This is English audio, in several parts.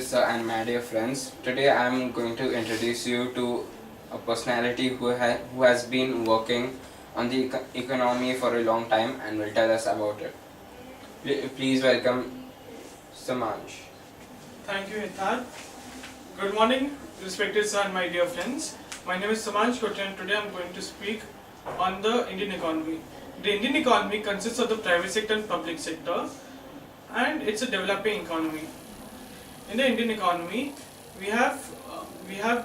sir and my dear friends. Today I am going to introduce you to a personality who has been working on the economy for a long time and will tell us about it. Please welcome Samansh. Thank you, Hitar. Good morning, respected sir and my dear friends. My name is Samansh Kotte and today I am going to speak on the Indian economy. The Indian economy consists of the private sector and public sector, and it's a developing economy. In the Indian economy, we have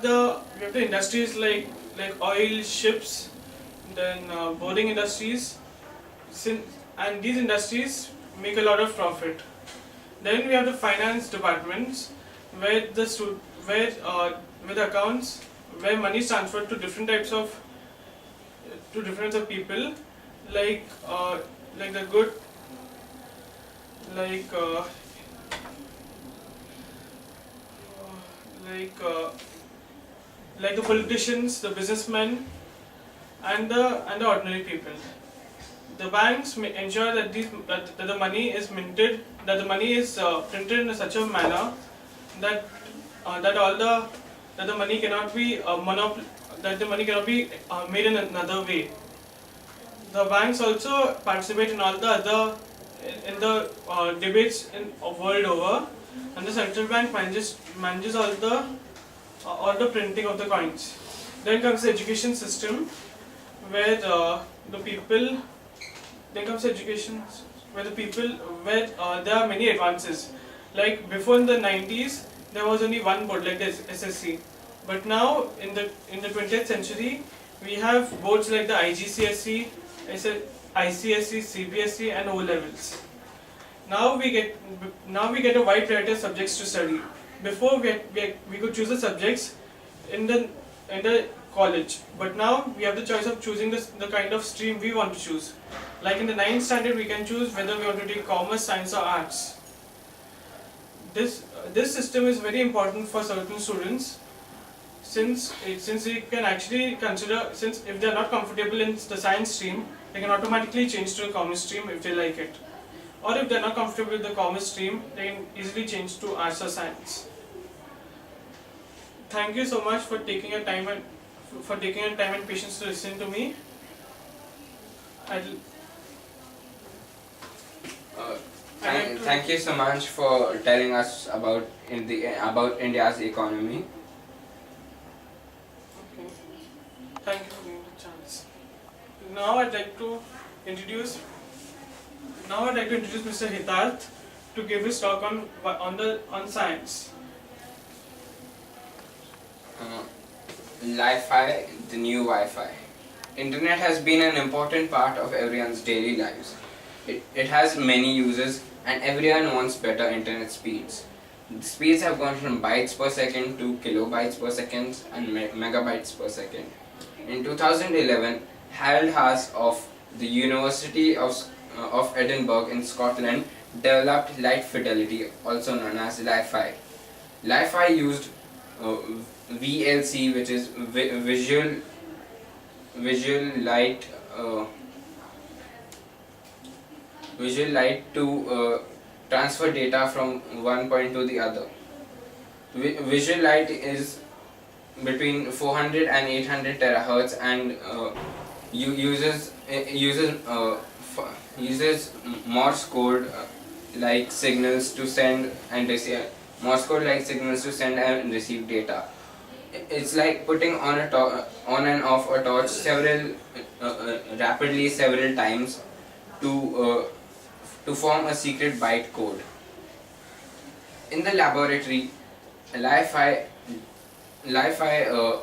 the industries like oil, ships, then boating industries, and these industries make a lot of profit. Then we have the finance departments where with accounts where money is transferred to different types of people, like the good like uh, like uh, like the politicians, the businessmen, and the ordinary people. The banks ensure that that the money is minted, that the money is printed in such a manner that that all the money cannot be made in another way. The banks also participate in all the other in the debates in world over, and the central bank manages all the printing of the coins. Then comes the education system, where the people. Then comes education, where there are many advances. Like before in the 90s, there was only one board like the SSC, but now in the 20th century, we have boards like the IGCSE, ICSE, CBSE, and O levels. Now we get a wide variety of subjects to study. Before we could choose the subjects in the college, but now we have the choice of choosing the kind of stream we want to choose. Like in the 9th standard, we can choose whether we want to take commerce, science, or arts. This system is very important for certain students, since they can actually consider, since if they are not comfortable in the science stream, they can automatically change to the commerce stream if they like it, or if they are not comfortable with the commerce stream, they can easily change to arts or science. Thank you so much for taking your time and patience to listen to me. Thank you so much for telling us about India's economy. Okay. Thank you for giving me the chance. Now I'd like to introduce Mr. Hitarth to give his talk on science. Li-Fi, the new Wi-Fi. Internet has been an important part of everyone's daily lives. It has many uses and everyone wants better internet speeds. The speeds have gone from bytes per second to kilobytes per second and megabytes per second. In 2011, Harold Haas of the University of Edinburgh in Scotland developed light fidelity, also known as Li-Fi. Li-Fi used VLC, which is visual light to transfer data from one point to the other. Visual light is between 400 and 800 terahertz and uses Morse code like signals to send and receive data. It's like putting on and off a torch rapidly several times to form a secret byte code. In the laboratory, Li-Fi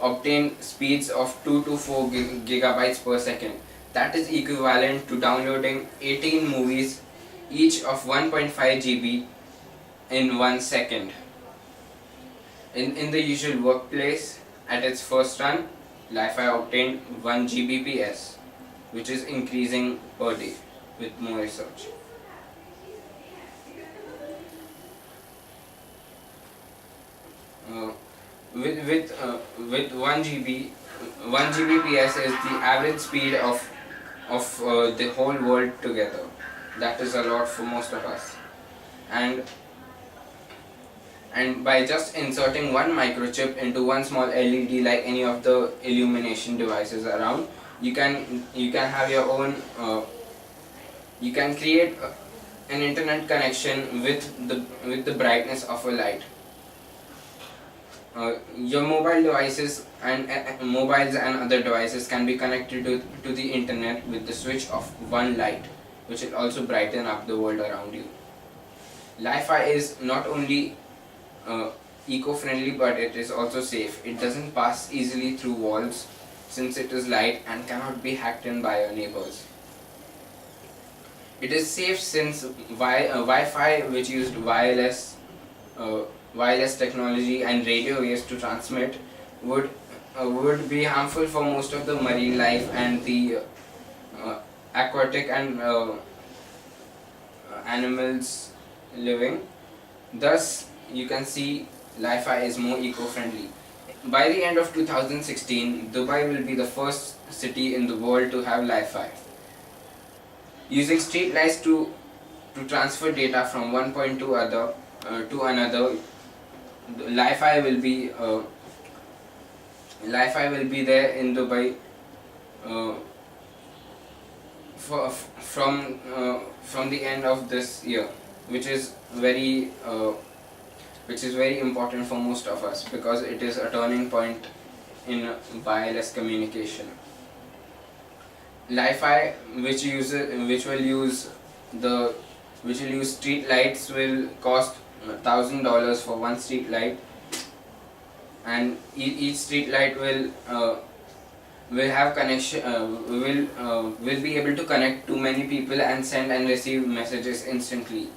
obtained speeds of 2 to 4 gigabytes per second. That is equivalent to downloading 18 movies, each of 1.5 GB in 1 second. In the usual workplace, at its first run, Li-Fi obtained 1 Gbps, which is increasing per day with more research. With 1 Gbps is the average speed of the whole world together. That is a lot for most of us. And and by just inserting one microchip into one small LED like any of the illumination devices around, you can have your own you can create an internet connection with the brightness of a light. Your mobile devices and mobiles and other devices can be connected to the internet with the switch of one light, which will also brighten up the world around you. Li-Fi is not only eco-friendly, but it is also safe. It doesn't pass easily through walls since it is light and cannot be hacked in by your neighbors. It is safe since Wi-Fi, which used wireless technology and radio waves to transmit, would be harmful for most of the marine life and the aquatic and animals living. Thus, you can see Li-Fi is more eco-friendly. By the end of 2016, Dubai will be the first city in the world to have Li-Fi. Using street lights to transfer data from one point to another, Li-Fi will be there in Dubai from the end of this year, which is very important for most of us because it is a turning point in wireless communication. Li-Fi, which will use street lights, will cost $1,000 for one street light, and each street light will have connection. Will be able to connect to many people and send and receive messages instantly.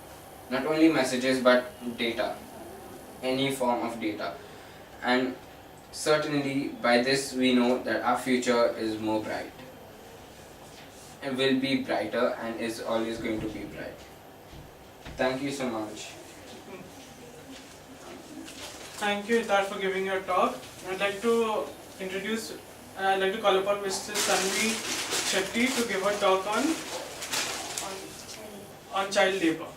Not only messages but data, any form of data, and certainly by this we know that our future is more bright. It will be brighter and is always going to be bright. Thank you so much. Thank you, Hitar, for giving your talk. I'd like to call upon Mr. Tanvi Shetty to give a talk on child labor.